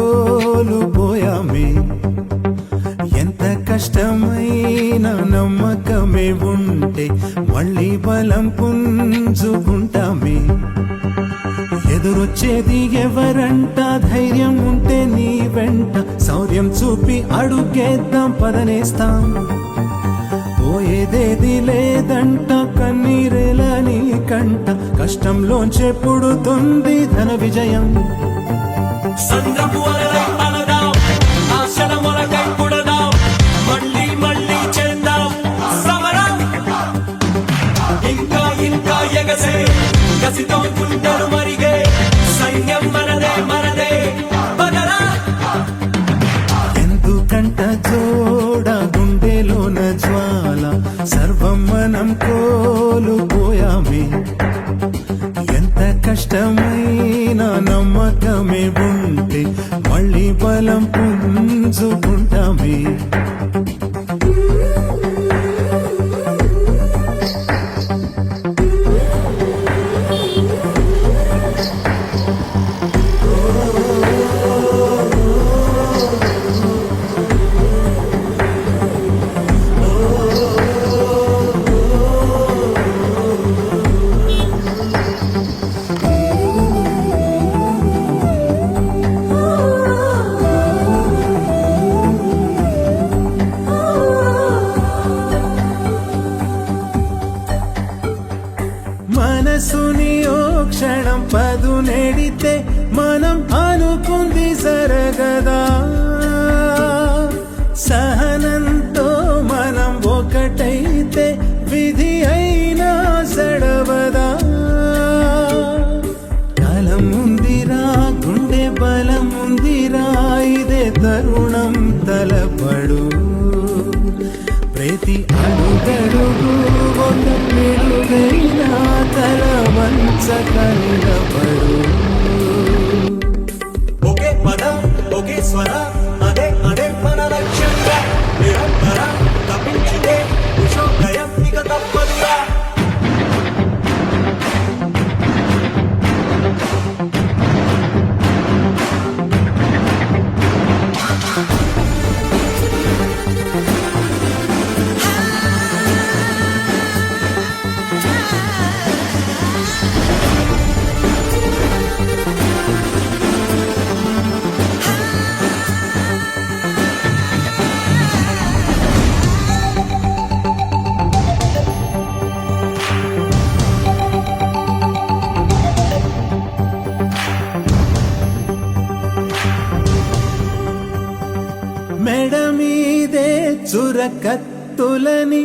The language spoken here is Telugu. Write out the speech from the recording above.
కోల్పోయామే. ఎంత కష్టమైన నమ్మకమే ఉంటే మళ్ళీ బలం పుంజుకుంటామే. ఎదురొచ్చేది ఎవరంట, ధైర్యం ఉంటే నీ వెంట, శౌర్యం చూపి అడుగేద్దాం పదనేస్తాం. పోయేదేది లేదంట, కన్నీరేలా నీ కంట, కష్టంలోంచే పుడుతుంది ధన విజయం. సంద్రపు అలలై అలదాం, ఆశల మొలకై పుడదాం, మళ్ళీ మళ్ళీ చేద్దాం సమరం. ఇంకా ఇంకా ఎగసే కసితో గుండెలు మరిగే సైన్యం మనదే మనదే బదరా. ఎందుకంట జోడ గుండెలోన జ్వాల, సర్వం మనం కోల్పోయామే. ఎంత కష్టమైన నమ్మకమే ఉంటే మళ్ళీ బలం పుంజుకుంటామే. మనసుని ఓ క్షణం పదునెడితే మనం అనుకుంది జరగదా. సహనంతో మనం ఒకటైతే విధి అయినా సడవదా. కాలం ఉందిరా, గుండె బలం ఉందిరా, ఇదే తరుణం తలపడు. ప్రతి అడుగడుగు ఒక పిడుగైనా తల వంచక నిలబడు. ఒకే పదం ఒకే స్వర, అదే అదే మన లక్ష్యంగా నిరంతరం తప్పించితే ఉషోదయం ఇక తప్పదురా. మెడ మీదే చురకత్తులని